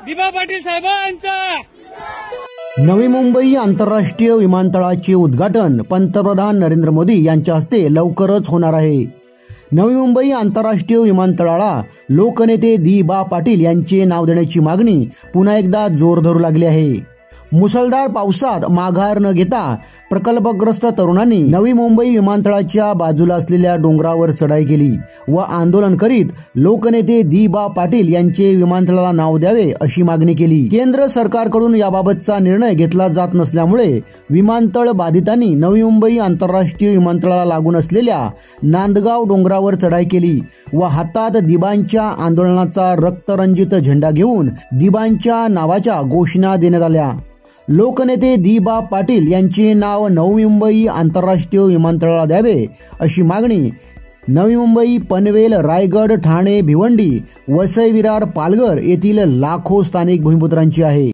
दिबा पाटील साहेबांचा। नवी मुंबई आंतरराष्ट्रीय विमानतळाचे उद्घाटन पंतप्रधान नरेंद्र मोदी यांच्या हस्ते लवकरच होणार आहे। नवी मुंबई आंतरराष्ट्रीय विमानतळाला लोकनेते दिबा पाटील यांचे नाव देण्याची मागणी पुन्हा एकदा जोर धरू लागली आहे। मुसळधार पावसात माघार न घेता प्रकल्पग्रस्त तरुणांनी नवी मुंबई विमानतळाच्या बाजूला असलेल्या डोंगरावर चढाई केली व आंदोलन करीत लोकनेते दिबा पाटील यांचे विमानतळाला नाव द्यावे अशी मागणी केली। केंद्र सरकारकडून याबाबतचा निर्णय घेतला जात नसल्यामुळे विमानतळ बाधितांनी नवी मुंबई आंतरराष्ट्रीय विमानतळाला लागून असलेल्या नांदगाव डोंगरावर चढाई केली व हातात दिबांच्या आंदोलनाचा रक्तरंजित झेंडा घेऊन दिबांच्या नावाच्या घोषणा देण्यात आल्या। लोकनेते दिबा पाटील यांचे नाव नवी मुंबई आंतरराष्ट्रीय विमानतळाला द्यावे अशी मागणी नवी मुंबई, पनवेल, रायगड, ठाणे, भिवंडी, वसई, विरार, पालघर येथील लाखो स्थानिक भूमिपुत्रांची आहे।